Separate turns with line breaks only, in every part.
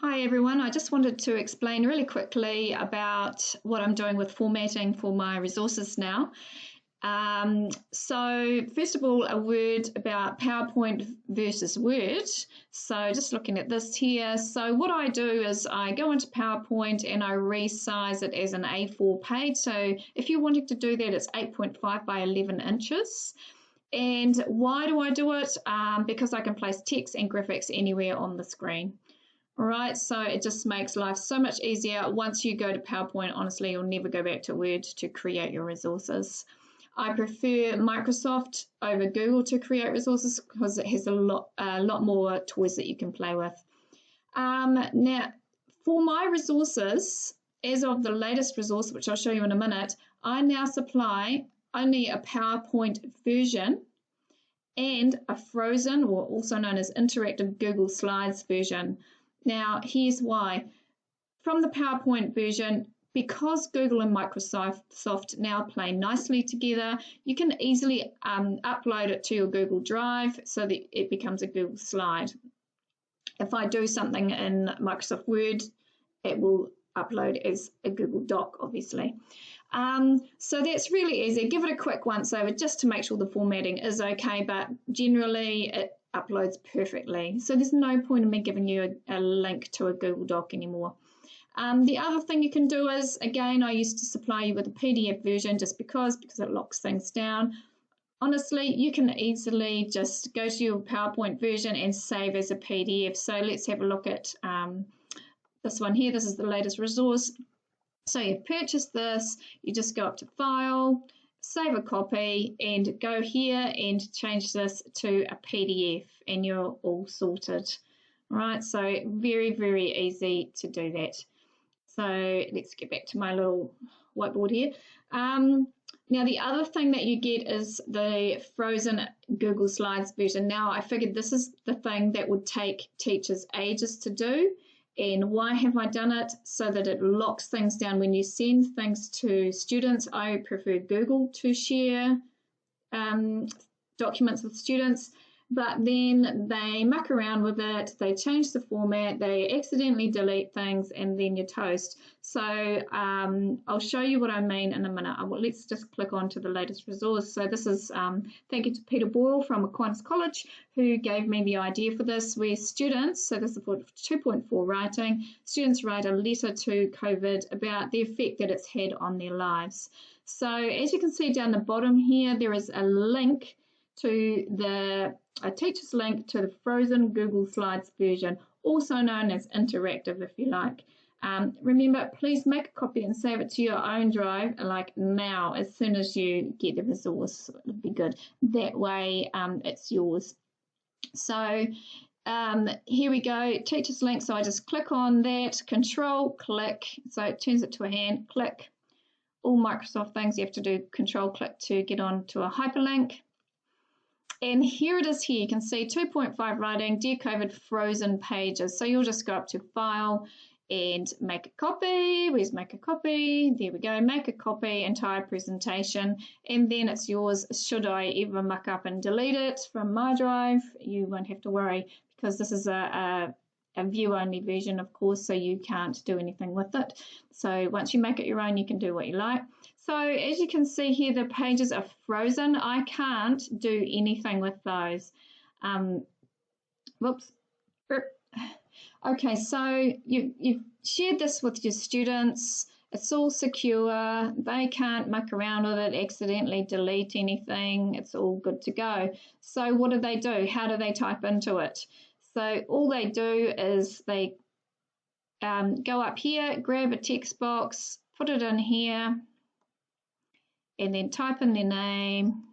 Hi everyone, I just wanted to explain really quickly about what I'm doing with formatting for my resources now. So first of all, a word about PowerPoint versus Word. So just looking at this here. So what I do is I go into PowerPoint and I resize it as an A4 page. So if you're wanting to do that, it's 8.5 by 11 inches. And why do I do it? Because I can place text and graphics anywhere on the screen. All right, so it just makes life so much easier. Once you go to PowerPoint, honestly, you'll never go back to Word to create your resources. I prefer Microsoft over Google to create resources because it has a lot more toys that you can play with. Now, for my resources, as of the latest resource, which I'll show you in a minute, I now supply only a PowerPoint version and a frozen, or also known as interactive Google Slides version. Now, here's why. From the PowerPoint version, because Google and Microsoft now play nicely together, you can easily upload it to your Google Drive so that it becomes a Google slide. If I do something in Microsoft Word, it will upload as a Google Doc, obviously. So that's really easy. Give it a quick once over just to make sure the formatting is okay, but generally it uploads perfectly. So there's no point in me giving you a link to a Google Doc anymore. The other thing you can do is, again, I used to supply you with a PDF version just because it locks things down. Honestly, you can easily just go to your PowerPoint version and save as a PDF. So let's have a look at this one here. This is the latest resource. So you purchase this, you just go up to File, save a copy, and go here and change this to a PDF, and you're all sorted. All right, so very, very easy to do that. So let's get back to my little whiteboard here. Now, the other thing that you get is the frozen Google Slides version. Now, I figured this is the thing that would take teachers ages to do. And why have I done it? So that it locks things down when you send things to students. I prefer Google to share documents with students, but then they muck around with it, they change the format, they accidentally delete things, and then you're toast. So I'll show you what I mean in a minute. Let's just click on to the latest resource. So this is, thank you to Peter Boyle from Aquinas College, who gave me the idea for this, where students, so this is for 2.4 writing, students write a letter to COVID about the effect that it's had on their lives. So as you can see down the bottom here, there is a link to a teacher's link to the frozen Google Slides version, also known as interactive if you like. Remember, please make a copy and save it to your own drive like now, as soon as you get the resource. It would be good. That way it's yours. So here we go, teacher's link. So I just click on that, control click, so it turns it to a hand, click. All Microsoft things you have to do control click to get on to a hyperlink. And here it is here, you can see 2.5 writing, Dear COVID, frozen pages. So you'll just go up to File and make a copy. Where's make a copy? There we go, make a copy, entire presentation, and then it's yours. Should I ever muck up and delete it from my drive, you won't have to worry, because this is a view-only version, of course, so you can't do anything with it. So once you make it your own, you can do what you like. So as you can see here, the pages are frozen. I can't do anything with those. Whoops. Okay, so you've shared this with your students. It's all secure. They can't muck around with it, accidentally delete anything. It's all good to go. So what do? How do they type into it? So all they do is they go up here, grab a text box, put it in here, and then type in their name.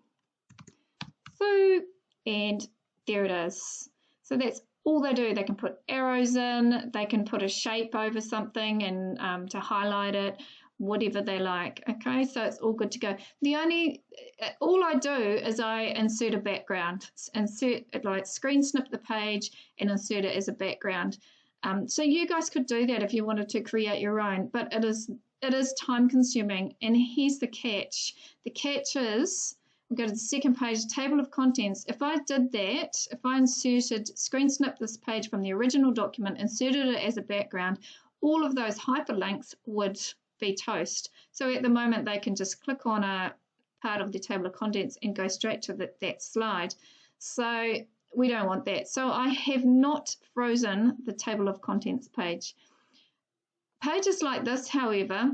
So, and there it is. So that's all they do. They can put arrows in, they can put a shape over something and to highlight it, whatever they like. Okay, so it's all good to go. All I do is I insert a background, screen snip the page and insert it as a background. So you guys could do that if you wanted to create your own, but it is time consuming. And here's the catch. The catch is we go to the second page, table of contents. If I did that, if I screen snip this page from the original document, inserted it as a background, all of those hyperlinks would be toast. So at the moment, they can just click on a part of the table of contents and go straight to that slide. So we don't want that. So I have not frozen the table of contents page. Pages like this, however,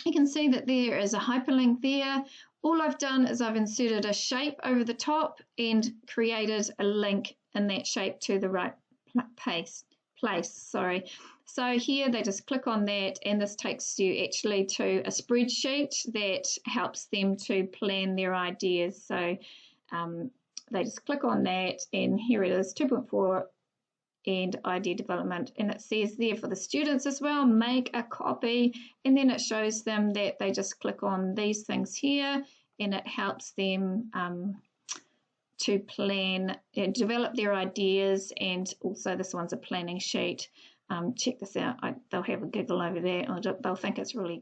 you can see that there is a hyperlink there. All I've done is I've inserted a shape over the top and created a link in that shape to the right place. So here they just click on that, and this takes you actually to a spreadsheet that helps them to plan their ideas. So they just click on that, and here it is, 2.4 and idea development, and it says there for the students as well, make a copy, and then it shows them that they just click on these things here, and it helps them to plan and develop their ideas. And also this one's a planning sheet. Check this out. They'll have a giggle over there, or they'll think it's really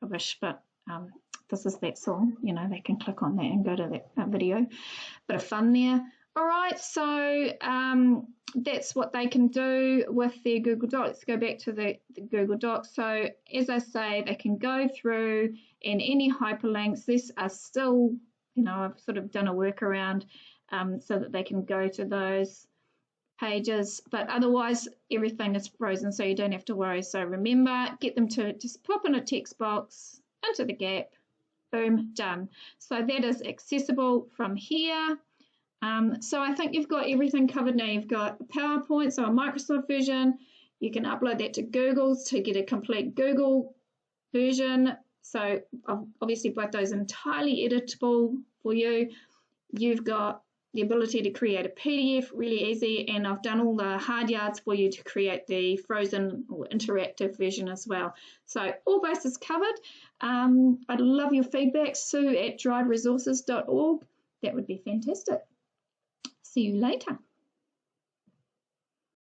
rubbish, but this is that song. You know, they can click on that and go to that video. Bit of fun there. All right, so that's what they can do with their Google Docs. Go back to the Google Docs. So as I say, they can go through, and any hyperlinks, these are still, you know, I've sort of done a workaround so that they can go to those pages, but otherwise everything is frozen, so you don't have to worry. So remember, get them to just pop in a text box into the gap, boom, done. So that is accessible from here. So I think you've got everything covered now. You've got a PowerPoint, so a Microsoft version. You can upload that to Google to get a complete Google version. So obviously both those entirely editable for you. You've got the ability to create a PDF, really easy, and I've done all the hard yards for you to create the frozen or interactive version as well. So all bases covered. I'd love your feedback, sue@driveresources.org. That would be fantastic. See you later.